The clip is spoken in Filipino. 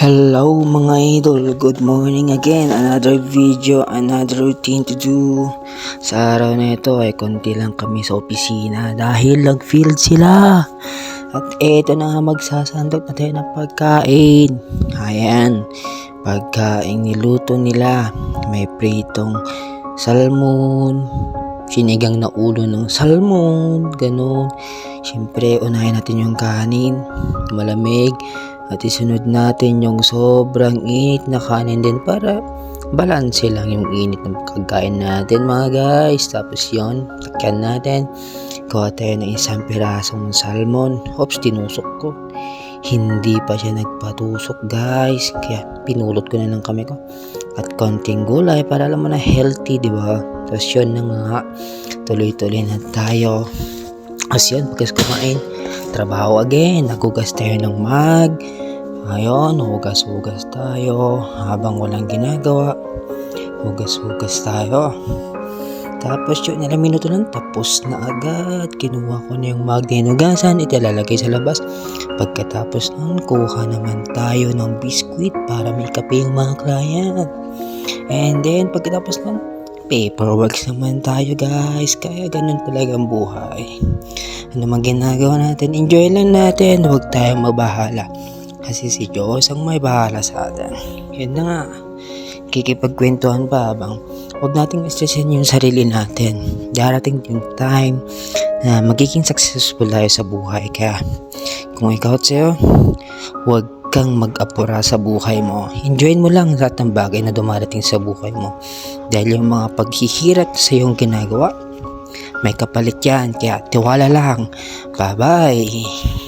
Hello mga idol, good morning again. Another video, another routine to do. Sa araw na ito ay konti lang kami sa opisina dahil nag-field sila. At eto na, magsasandok na tayo ng pagkain. Ayan, pagkain niluto nila. May pritong salmon, sinigang na ulo ng salmon, ganun. Siyempre, unahin natin yung kanin, malamig. At isunod natin yung sobrang init na kanin din para balanse lang yung init ng pagkain natin mga guys. Tapos yun, takyan natin. Kuha tayo ng isang pirasong salmon. Oops, tinusok ko. Hindi pa siya nagpatusok guys. Kaya pinulot ko na lang kami ko. At konting gulay para alam mo na healthy, di ba? Tapos yun na nga, tuloy-tuloy na tayo. Tapos yun, pagkas kumain, trabaho again, nagugas tayo ng mug. Ayun, hugas-hugas tayo habang walang ginagawa. Hugas-hugas tayo. Tapos yun, ilang minuto lang, tapos na agad. Kinuha ko na yung mug na hinugasan, itilalagay sa labas. Pagkatapos nun, kuha naman tayo ng biskuit para may kape yung mga client. And then, pagkatapos nun, paperworks naman tayo guys. Kaya ganun talaga ang buhay. Ano man ginagawa natin, enjoy lang natin, huwag tayong mabahala kasi si Diyos ang may bahala sa atin. Yun na nga, kikipagkwentuhan pa habang huwag nating stressin yung sarili natin. Darating yung time na magiging successful tayo sa buhay. Kaya kung ikaw at sa'yo, huwag kang mag-apura sa buhay mo. Enjoyin mo lang lahat ng bagay na dumarating sa buhay mo. Dahil yung mga paghihirap sa iyong ginagawa, may kapalit yan. Kaya tiwala lang. Bye-bye.